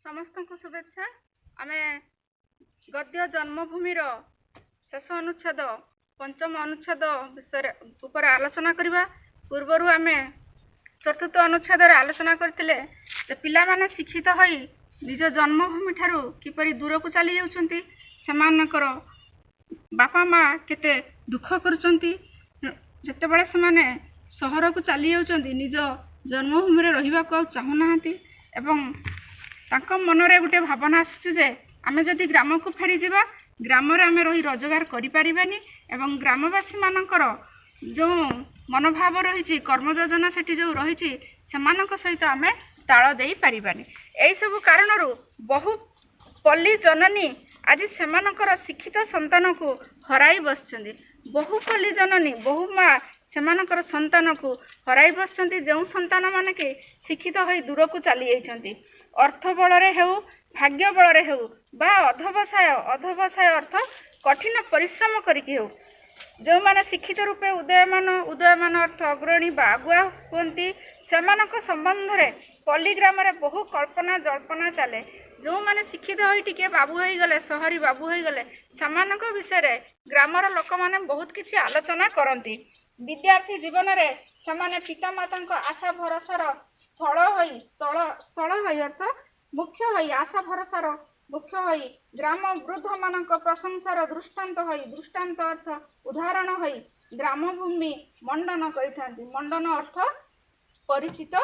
समस्त को शुभेच्छा। आमे गद्य जन्मभूमिर शेष अनुच्छेद पंचम अनुच्छेद विषय उपर आलोचना करबा। पूर्वर आमे चतुर्थ अनुच्छेद आलोचना करथिले जे पिला माने शिक्षित होई निज जन्मभूमि ठारू किपरि दूर को चली जाउछंती, सेमानकर बापा माँ केते दुख करुचंती, जते बेले सेमाने सहर को चली जाउछंती निज जन्मभूमि रे रहिबा को चाहू नाहंती एवं तांको मनरे गोटे भावना आसुची जे आमे जदि ग्राम को फेरी जिबा ग्राम रे आमे रही रोजगार करि परिबानी एवं ग्रामवासी मानकर जो मनोभाव रही कर्म योजना सेठी जो रही सेमानक सहित आमे ताल देई परिबानी। एई सब कारणरू बहु पल्ली जननी आज सेमानकर शिक्षित संतान को हराई बसचंदी। बहु पल्ली जननी बहु माँ सेमानकर संतान को हराई बसचंदी, जो संतान माने के शिक्षित होई दूर को चली जाइछंती। अर्थ बलरे हेउ भाग्य बलरे हेउ बा अध्यवसाय अर्थ कठिन परिश्रम करिके हेउ जो माने शिक्षित रूपे उदयमान अर्थ अग्रणी बा आगुआ हुंती सेमानक संबंध रे पल्ली ग्राम रे बहु कल्पना जल्पना चले। जो माने शिक्षित होई टिके बाबू होई गले सहरी बाबू होई गले सेमानक विषय रे ग्रामर लोक माने बहुत किछि आलोचना करंती। विद्यार्थी जीवन रे सेमाने पिता मातांक आशा भरोसार स्थल होई अर्थ मुख्य होई आशा भरोसार मुख्य होई ग्राम वृद्ध मानक प्रशंसार दृष्टांत अर्थ उदाहरण होई ग्रामभूमि मंडन करिथांती। मंडन अर्थ परिचित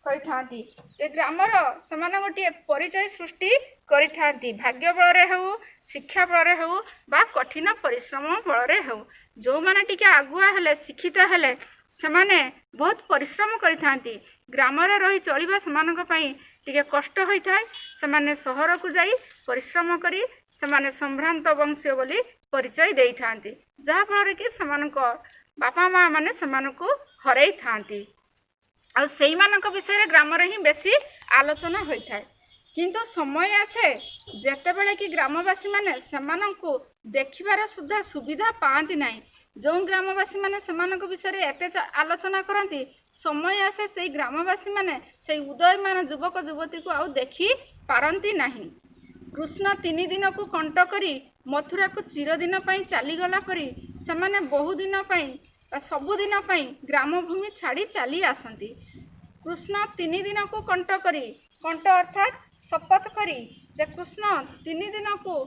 करिथांती जे ग्रामर सेमाने गोटे परिचय सृष्टि करिथांती। भाग्य बलरे हेउ शिक्षा बलरे हेउ बा कठिन परिश्रम बलरे हेउ जो माने टिके आगुआ हेले शिक्षित हेले सेमाने बहुत परिश्रम करिथांती। ग्राम रे रही चलिबा सेमानक पई टिके कष्ट होई थाए। सेमाने सहर को जाई परिश्रम करी सेमाने संभ्रांत वंशीय बोली परिचय देई थांती, जहा फल कि सेमानक बापा माँ माने सेमानकु हराई थांती। आ सेई मानक विषय रे ग्राम रे ही बेसी आलोचना होई थाए। किंतु समय आसे जेतेबेले कि ग्रामवासी माने सेमानकु देखिबार सुद्धा सुविधा पाआंती नाही। जो ग्रामवासी माने सेमानक विषय रे एते आलोचना करंती समय आसे से ग्रामवासी माने से उदयमान युवक युवती को आउ देखि पारंती नाही। कृष्ण 3 दिन को कंट करी मथुरा को चिरदिन पई चली गला परी सेमाने बहु दिन पई सबुदिन पई ग्रामभूमि छाड़ी चली आसंती। कृष्ण 3 दिन को कंट करी, कंट अर्थात शपथ करी जे कृष्ण 3 दिन को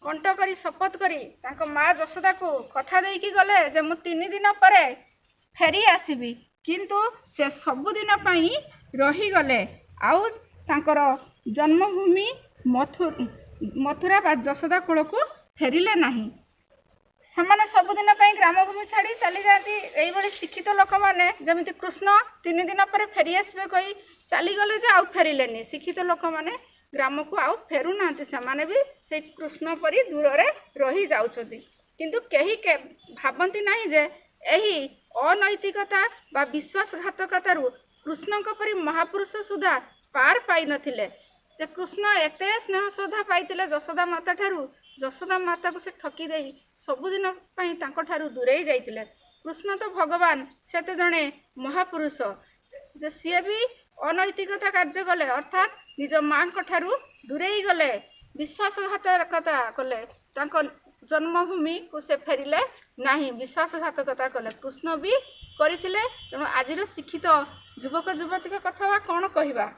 कंट करी शपथ करी तांको माँ जशोदा को कथा देकी गले जे मु 3 दिन परे फेरी आसीबी, किंतु से सबुदिन पई रही गले आउ तांकर जन्मभूमि मथुरा बा जशोदा कूल को फेरिले नाही। सेमाने सबुदिन पई ग्रामभूमि छाड़ी चली जाती। एई बळी शिक्षित लोक माने जेमिति कृष्ण 3 दिन परे फेरी आसीबे कही चली गले जे आउ फेरिलेनी। शिक्षित लोक माने ग्राम को आउ फेरु नांती, सेमाने भी से कृष्ण परी दूर रे रही जाउछथि। किंतु केही के भाबंती नाही जे एही अनैतिकता बा विश्वासघातकतारु कृष्णक परी महापुरुष सुधा पार पाई नथिले। जे कृष्ण एते स्नेह श्रद्धा पाइतिले जशोदा माता ठारू, जशोदा माता को से ठकी देई सबुदिन पई तांको ठारू दूरेई जाइतिले। कृष्ण तो भगवान से तो जणे महापुरुष जे सिए भी अनैतिकता कार्य कले अर्थात निज माँ को ठारू दूरेई गले, विश्वासघातकता कले, तांको जन्मभूमि को से फेरिले नाही, विश्वासघातकता कले। कृष्ण भी करिथिले। तेणु आजिर शिक्षित युवक युवती कथा कौन कहवा।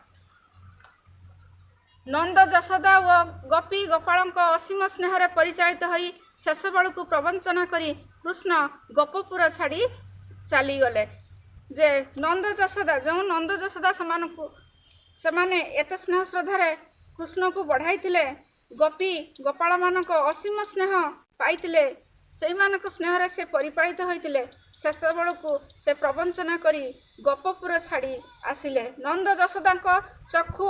नंद जशोदा व गोपी गोपाल असीम स्नेह परिचालित होई शेष बेलू को प्रवंचना करी कृष्ण गोपपुर छाड़ी चली गले। जे नंद जशोदा जो नंद जशोदा सेमाने एत स्नेह श्रद्धारे कृष्ण को बढ़ाई गोपी गोपाल मानक असीम स्नेह पाइतिले, सेई मानक स्नेह से परिपालित होइतिले। शेष बेलू को से प्रवंचना करी गोपपुर छाड़ी आसिले। नंद जशोदा चक्षु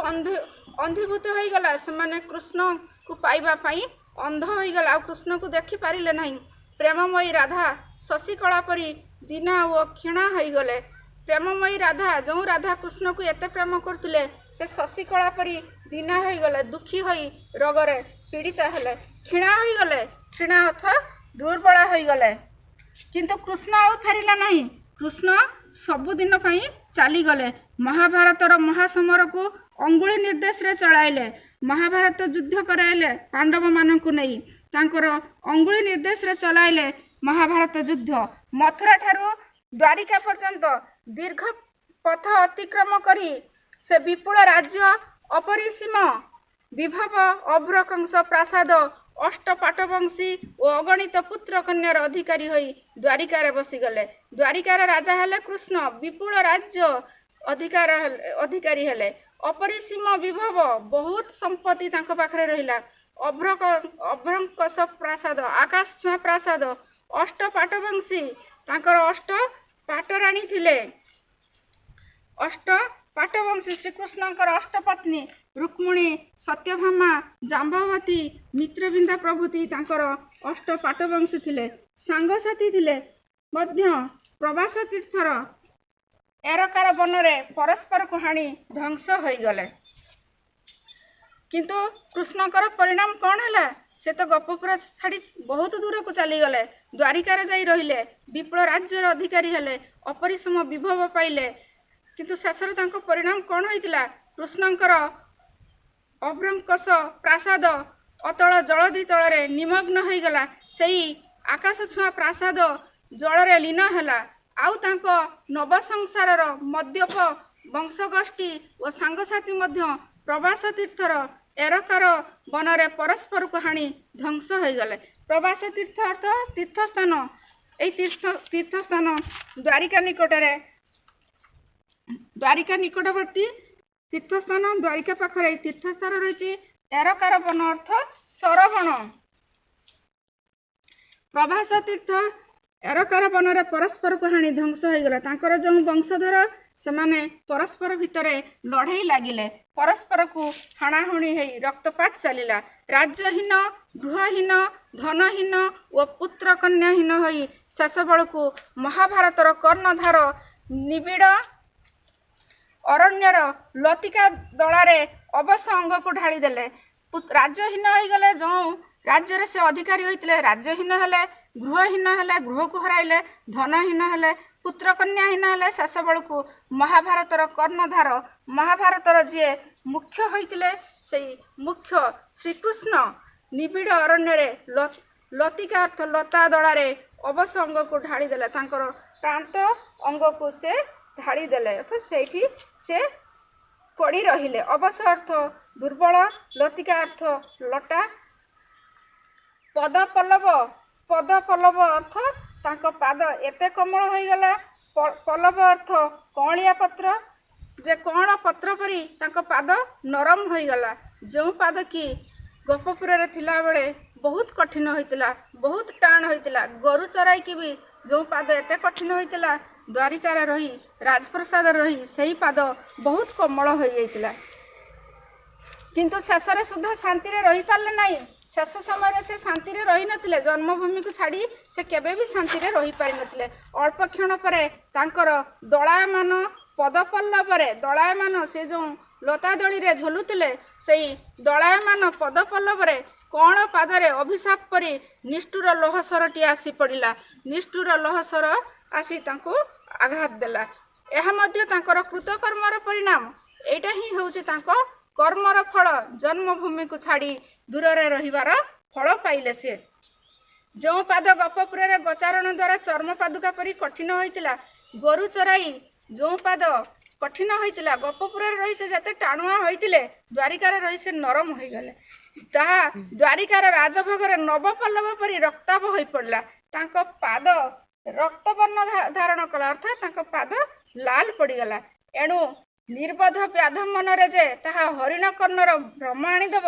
अंधीभूत हो गला, सेमाने कृष्ण को पाइबा पाई अंध हो गला, कृष्ण को देखि पारिले नहीं। प्रेममयी राधा शशिकला परी दीना और क्षीणा हो गले। प्रेममयी राधा जो राधा कृष्ण को एते प्रेम करतुले से शशिकला परी दीना हो गले, दुखी होई रोगरे पीड़ित हेले, क्षीणा हो गले। क्षीणा अर्थात दुर्बल हो गले। किंतु कृष्ण आउ फेरिला नहीं। कृष्ण सबुदिन चलीगले। महाभारतर महासमर को अंगुली निर्देश रे चलाइले महाभारत युद्ध कराइले पांडव मानकु नहीं तांकर अंगुली निर्देश रे चलाइले महाभारत युद्ध मथुरा ठारू द्वारिका पर्यंत दीर्घ पथ अतिक्रम करी से विपुल राज्य अपरिसीम विभव अभ्रकंस प्रासाद अष्टपाटवंशी और अगणित पुत्र कन्यार अधिकारी होई द्वारिकार बसीगले द्वारिकार राजा हेले कृष्ण विपुल राज्य अधिकारी हेले अपरिसीम विभव बहुत संपत्ति तांको पाखरे रहिला अभ्रकंस प्रासाद आकाश छुआ प्रासाद अष्टपाटवंशी तांकर अष्ट पाटराणी थिले अष्ट पाटवंशी श्रीकृष्णकर अष्टपत्नी रुक्मिणी सत्यभामा जाम्बवती मित्रविंदा प्रभृति तांकर अष्ट पाटवंशी थिले सांगसाथी थिले मध्य प्रवास तीर्थर एरकार बनरे परस्पर को हाणी ध्वंस हो गले किंतु कृष्णकर परिणाम कौन है से तो गपपुर छाड़ी बहुत दूर को चली गले द्वारिकार जाई रहिले विपुल राज्यर अधिकारी हेले अपरिसम विभव पाइले किंतु शेषर तांको परिणाम कौन होइतिला कृष्णकर अभ्रंकस प्रासाद अतल जलदी तଳରେ निमग्न होइगला सेही आकाश छुआ प्रासाद जलरे लीन हैला आउ तांको नव संसारर मध्यप वंशगोष्ठी और सांगसाथी मध्य प्रवास तीर्थर एरकार बनरे परस्पर को हाणी ध्वंस हो गले प्रवास तीर्थ अर्थ तीर्थस्थान এই तीर्थस्थान द्वारिका निकटवर्ती तीर्थस्थान द्वारिका पाखरे तीर्थस्थान रही एरकार वन अर्थ सरवण प्रभास तीर्थ एरकार बनरे परस्पर को हाणी ध्वंस हो गला तांकर जो वंशधर से माने परस्पर भितरे लड़ाई लागिले परस्पर को हाणाहुणी हो रक्तपात चलिला राज्यहीन गृहहीन धनहीन और पुत्र कन्याहीन हो शेष बेलू महाभारतर कर्णधार निबिड़ अरण्यर लतिका दलारे अवश्य अंग को ढाली देले राज्यहीन हो गले जो राज्य से अधिकारी होते राज्यहीन हेले गृहहीन हेले गृह को हराइले धनहीन हेले पुत्र कन्याहीन हेले शेष बेलू महाभारतर कर्णधार महाभारतर जी मुख्य होइतिले से मुख्य श्रीकृष्ण निबिड़ अरण्य लतिका अर्थ लता दलारे अवश्य अंग को ढाली देले तांकर प्रांत अंग को से ढाली देले अर्थात सेठी से पड़ी रहिले अवश्य अर्थ दुर्बल लतिका अर्थ लटा पद पल्लव अर्थ तांको पाद एते कोमल हो गला पल्लव अर्थ कौलिया पत्र जे कौन पत्र परी तांको पाद नरम हो गला जो पाद कि गोपपुर रे थिला बेले बहुत कठिन होइतिला बहुत टाण होइतिला गोरु चराई की भी जो पाद एते कठिन होइतिला द्वारिकार रही राजप्रसाद रही सही पाद बहुत कोमल हो जाइतिला किंतु शेषरे सुधा शांति रे रही पारले नाही शेष समय से शांति रे रही नथिले जन्मभूमि को छाड़ी से केबे भी शांति रे रही पारि नथिले अल्प क्षण परे तांकर दलायमान पदपल्लवरे दलायमान से जो लता दली रे झलुतिले सेही दलायमान पदपल्लवरे कौन पादरे अभिशाप परी निष्ठुर लोहसरटी आसी पड़िला निष्ठुर लोहसर आसी तांको आघात देला एहा मध्य तांकर कृतकर्मर परिणाम एटा ही होउछि तांको कर्मर फल जन्मभूमि को छाड़ी दूर रे रहिबार फल पाइले से जो पाद गपपुर रे गोचारण द्वारा चर्म पादुका परी कठिन होइतिला गोरु चराई जो पाद कठिन होइतिला गपपुर रे रही से जते टाणुआ होइतिले द्वारिकार रही से नरम होई गले ता द्वारिकार राजभोगर नवपल्लव परी रक्ताभ होई पड़ला तांको पाद रक्तवर्ण धारण कला अर्थात तांको पाद लाल पड़ी गला एणु निर्बोध व्याध मनरे जे ताहा हरिण कर्णर भ्रम आनीदेव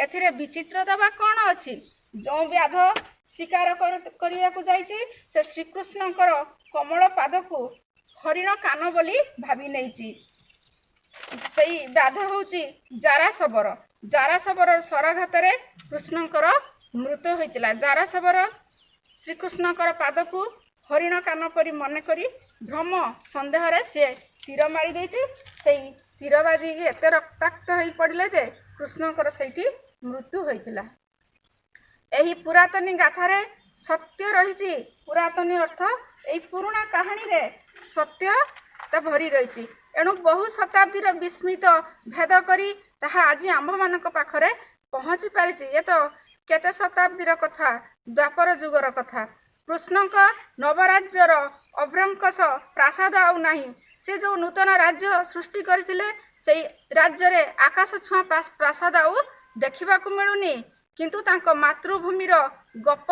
एथिरे विचित्रता बा कौन अच्छी जो व्याध शिकार करने को जाइए से श्रीकृष्णकर कमल पाद को हरिण कान बोली भावी नहीं सही व्याध होची जारासबर शराघात कृष्णकर मृत्यु होइतिला जारासबर श्रीकृष्णकर पाद को हरिण कान परी मन करी भ्रम संदेह रे से तीर मारी देछि सेही तीर बाजी एते रक्ताक्त होई पड़िले जे कृष्णकर सेठी मृत्यु होइतिला एही पुरातनी गाथारे सत्य रही पुरातनी अर्थ एही पुराना कहानी रे सत्यता भरी रही एणु बहु शताब्दीर विस्मित भेद करी ताहा आज आम्भମାନଙ୍କ पाखरे पहुँची पारिछि। ये तो केते शताब्दीर कथा, द्वापर जुगर कथा। कृष्णक नवराज्यर अभ्रंकस प्रासाद आउ नाही। से जो नूतन राज्य सृष्टि करथिले सेई राज्य रे आकाश छुआ प्रासाद आउ देखिबा को मिलुनी, किंतु तांको मातृभूमिर गप,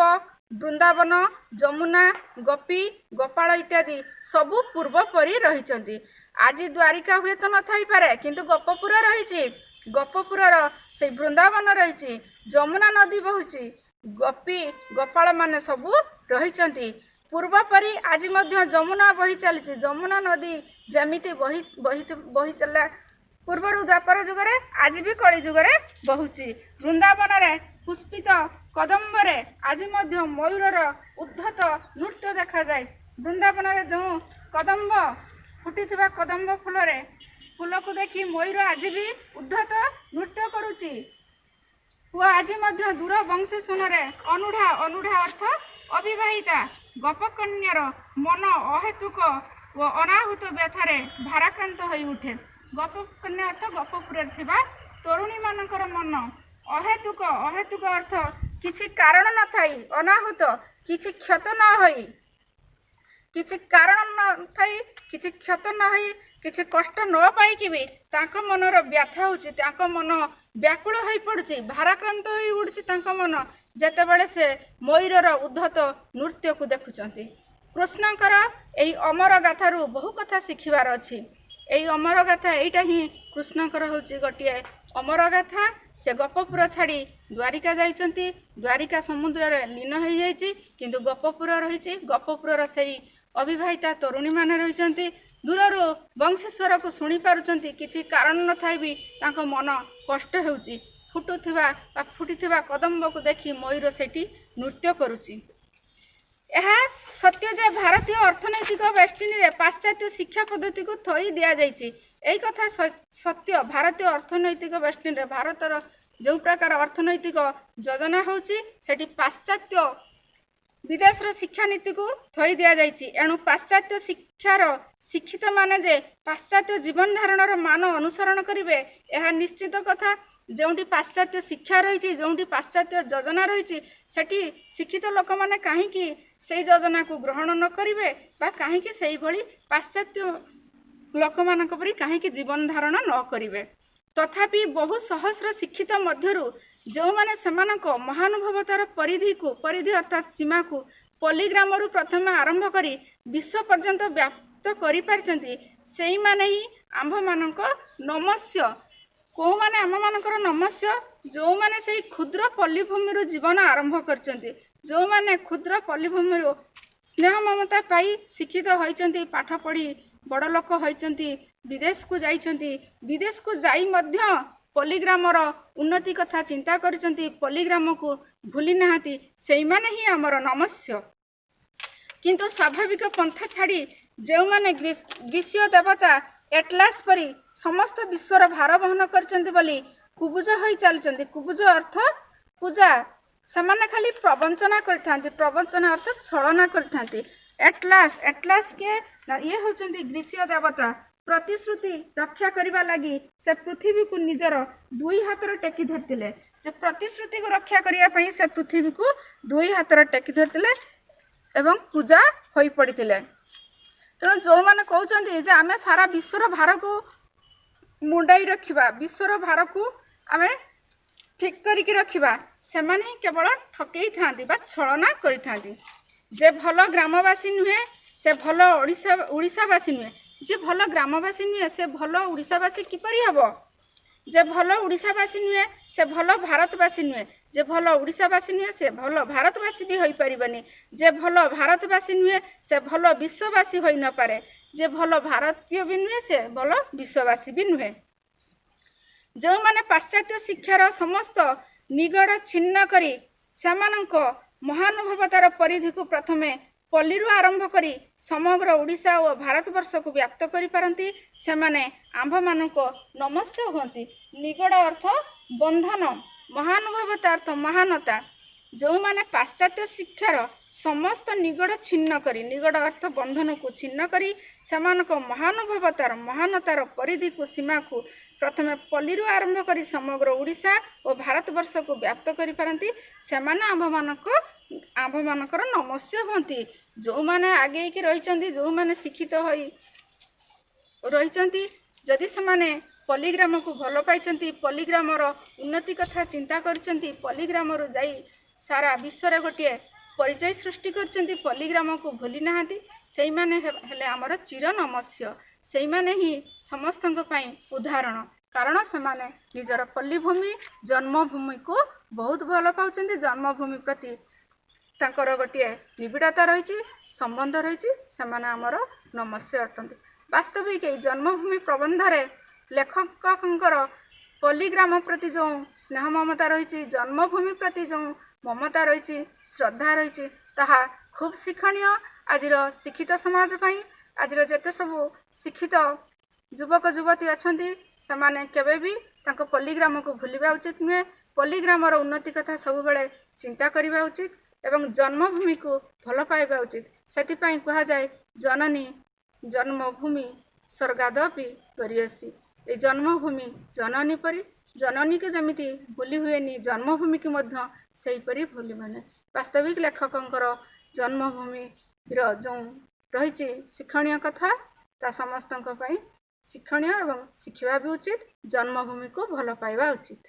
वृंदावन, जमुना, गोपी, गोपाल इत्यादि सबु पूर्व परी रहिचंती। आज द्वारिका हुए तो न थाई पारे, किंतु गोपपुर रहिछि। गोपपुरर से वृंदावन रहिछि, जमुना नदी बहुछि, गोपी गोपाल माने सबु रहिचंती। पूर्व परी आज मध्य जमुना बही चली। जमुना नदी जमिति बही बही बही चला पूर्वर द्वापर जुगरे आज भी कली जुगरे बहुची। वृंदावन रे पुष्पित कदम्ब रे आज मध्य मयूरर उद्धत नृत्य देखा जाए। वृंदावन रे जो कदम्ब फुटिथिबा कदम्ब फूल को देखी मयूर आज भी उद्धत नृत्य करुची। वो आज मध्य दूर वंशी सुनरे अनुढ़ा अनुढ़ा अर्थ अविवाहिता गोपकन्यार मन अहेतुक व अनाहुत व्यथारे भाराक्रांत होई उठे। गोपकन्या अर्थ गोपपुर थिबा तरुणी मानकर मन अहेतुक, अहेतुक अर्थ किछि कारण न थाई, अनाहुत किछि क्षत न होई, किछि कारण न थाई, किछि क्षत न होई, किछि कष्ट न पाई कि भी तांको मनर व्यथा होछि, तांको मन व्याकुल होई पड़ुछि, भाराक्रांत होई उडुछि तांको मन जेतेबेले से मयूरर उद्धत नृत्य को देखुचंती। कृष्णकर एई अमर गाथारू बहु कथा शिखिबार अछि। एई अमर गाथा एइटा ही कृष्णकर होछि गोटिए अमर गाथा। से गोपपुर छाड़ी द्वारिका जाइचंती। द्वारिका समुद्र रे लीन होई जाइछि, किंतु गोपपुर रहिछि। गोपपुरर सेई अविवाहिता तरुणी माने रहिचंती। दूररू वंशीश्वर को शुणी पारुचंती, किछि कारण न थाई भी तांको मन कष्ट हेउछि। फुटुथिबा बा फुटिथिबा कदम्ब को देखि मयूर सेठी नृत्य करुछि। यह सत्य जे भारतीय अर्थनैतिक बेष्टिनी रे पाश्चात्य शिक्षा पद्धति को थई दिया जाइछि। एई कथा सत्य। भारतीय अर्थनैतिक बेष्टिनी रे भारतर जो प्रकार अर्थनैतिक योजना होछि सेठी पाश्चात्य विदेश शिक्षा नीति को थई दिया जाइछि। एणु पाश्चात्य शिक्षार शिक्षित माने जे पाश्चात्य जीवन धारणर मान अनुसरण करिवे यह निश्चित कथा। जोंटी पाश्चात्य शिक्षा रही, जोंटी पाश्चात्य योजना रही, सेठी शिक्षित लोक माने काहेकि से योजना को ग्रहण न करिवे बा काहेकि सेही भली पाश्चात्य लोक मानक परि काहेकि जीवन धारण न करिवे। तथापि बहु सहस्र शिक्षित मध्यरु जो माने समानक महानुभवतार परिधि अर्थात सीमा को पॉलीग्रामरु प्रथम आरंभ करी विश्व पर्यंत व्याप्त करि पारचंती, सेही माने ही आंभ मानक नमस्य। को माने आम मानकर नमस्य जो माने से क्षुद्र पल्लीभूमि जीवन आरंभ करचंती, जो माने क्षुद्र पल्लीभूमि स्नेह ममता पाई शिक्षित होइचंती, पाठ पढ़ी बड़ लोक होइचंती, विदेश को जाइचंती, विदेश को जाई मध्य पल्लीग्रामर उन्नति कथा चिंता करचंती, पल्लीग्राम को भूली नाहाती, सेही माने ही आमर नमस्य। किंतु स्वाभाविक पंथा छाड़ी जो माने ग्रीष्य देवता एटलास परी समस्त विश्वर भार बहन करचंती बोली कुबुज होई चलचंती। कुबुज अर्थ पूजा, समान खाली प्रवंचना करथांती, प्रवंचना अर्थ छलना करथांती। एटलास के ये होचंती ग्रीष्य देवता। प्रतिश्रुति रक्षा करबा लागि से पृथ्वी को निजर दुई हातर टेकी धरतिले। से प्रतिश्रुति को रक्षा करिया पई से पृथ्वी को दुई हातर टेकी धरतिले एवं पूजा होई पड़ितिले। तेणु जो मैंने कहते जे आम सारा विश्वर भार को मुंडाई रखा, विश्वर भार को आम ठीक करके रखा, से केवल ठकई था छलना करि। जे भल ग्रामवासी नुहे से भल ओडिशावासी नुहे, जे भल ग्रामवासी नुहे से भल ओडिशावासी किपरि हबो। जे भल ओडिशावासी नुहे से भल भारतवासी नुहे, जे भल ओडिशावासी नुहे से भल भारतवासी भी होई परिबनी, जे भल भारतवासी नुहे से भल विश्ववासी होई न पारे, जे भल भारतीय भी नुहे से भल विश्ववासी भी नुहे। जो माने पाश्चात्य शिक्षार समस्त निगड़ छिन्न करी सेमानंक महानुभवतार परिधि को प्रथमे पल्लीरु आरंभ करी समग्र ओडिशा और भारतवर्ष को व्याप्त करि पारंती, सेमाने आंभ मानक नमस्य होती। निगड़ अर्थ बंधन, महानुभवता अर्थ महानता। ଯେଉଁମାନେ ପାଶ୍ଚାତ୍ୟ ଶିକ୍ଷାର ସମସ୍ତ ନିଗଡ଼ ଛିନ୍ନ କରି ନିଗଡ଼ ଅର୍ଥ ବନ୍ଧନକୁ ଛିନ୍ନ କରି ସେମାନଙ୍କ ମହାନୁଭବତାର ମହାନତାର ପରିଧିକୁ ସୀମାକୁ ପ୍ରଥମେ ପଲ୍ଲୀରୁ ଆରମ୍ଭ କରି ସମଗ୍ର ଓଡ଼ିଶା ଓ ଭାରତବର୍ଷକୁ ବ୍ୟାପ୍ତ କରିପାରନ୍ତି ସେମାନେ ଆମ୍ଭମାନଙ୍କର ନମସ୍ୟ ହୁଅନ୍ତି। ଯେଉଁମାନେ ଆଗେଇକି ରହିଛନ୍ତି ଯେଉଁମାନେ ଶିକ୍ଷିତ ହୋଇ ରହିଛନ୍ତି ଯଦି ସେମାନେ ପଲ୍ଲୀଗ୍ରାମକୁ ଭଲ ପାଇଛନ୍ତି ପଲ୍ଲୀଗ୍ରାମର ଉନ୍ନତି କଥା ଚିନ୍ତା କରିଛନ୍ତି ପଲ୍ଲୀଗ୍ରାମରୁ ଯାଇ ସାରା ବିଶ୍ୱରେ ଗୋଟିଏ ପରିଚୟ ସୃଷ୍ଟି କରିଛନ୍ତି ପଲ୍ଲୀଗ୍ରାମକୁ ଭୁଲି ନାହାନ୍ତି ସେଇମାନେ ହେଲେ ଆମର ଚିର ନମସ୍ୟ ସେଇମାନେ ହିଁ ସମସ୍ତଙ୍କ ପାଇଁ ଉଦାହରଣ କାରଣ ସେମାନେ ନିଜର ପଲ୍ଲୀଭୂମି ଜନ୍ମଭୂମିକୁ ବହୁତ ଭଲ ପାଉଛନ୍ତି ଜନ୍ମଭୂମି ପ୍ରତି ତାଙ୍କର ଗୋଟିଏ ନିବିଡ଼ତା ରହିଛି ସମ୍ବନ୍ଧ ରହିଛି ସେମାନେ ଆମର ନମସ୍ୟ ଅଟନ୍ତି। ବାସ୍ତବିକ ଏହି ଜନ୍ମଭୂମି ପ୍ରବନ୍ଧରେ ଲେଖକଙ୍କର ପଲ୍ଲୀଗ୍ରାମ ପ୍ରତି ଯେଉଁ ସ୍ନେହ ମମତା ରହିଛି ଜନ୍ମଭୂମି ପ୍ରତି ଯେଉଁ ମମତା ରହିଛି ଶ୍ରଦ୍ଧା ରହିଛି ତାହା ଖୁବ୍ ଶିକ୍ଷଣୀୟ ଆଜିର ଶିକ୍ଷିତ ସମାଜ ପାଇଁ ଆଜିର ଯେତେ ସବୁ ଶିକ୍ଷିତ ଯୁବକ ଯୁବତୀ ଅଛନ୍ତି ସେମାନେ କେବେ ବି ତାଙ୍କ ପଲ୍ଲୀଗ୍ରାମକୁ ଭୁଲିବା ଉଚିତ ନୁହେଁ ପଲ୍ଲୀଗ୍ରାମର ଉନ୍ନତି କଥା ସବୁବେଳେ ଚିନ୍ତା କରିବା ଉଚିତ ଏବଂ ଜନ୍ମଭୂମିକୁ ଭଲ ପାଇବା ଉଚିତ ସେଥିପାଇଁ କୁହାଯାଏ ଜନନୀ ଜନ୍ମଭୂମି ସ୍ୱର୍ଗାଦପି ଗରିୟସୀ ଏ ଜନ୍ମଭୂମି ଜନନୀ ପରି ଜନନୀକୁ ଯେମିତି ଭୁଲି ହୁଏନି ଜନ୍ମଭୂମିକୁ ମଧ୍ୟ ସେହିପରି ଭୁଲିବନି ବାସ୍ତବିକ ଲେଖକଙ୍କର ଜନ୍ମଭୂମିର ଯେଉଁ ରହିଛି ଶିକ୍ଷଣୀୟ କଥା ତା ସମସ୍ତଙ୍କ ପାଇଁ ଶିକ୍ଷଣୀୟ ଏବଂ ଶିଖିବା ବି ଉଚିତ ଜନ୍ମଭୂମିକୁ ଭଲ ପାଇବା ଉଚିତ।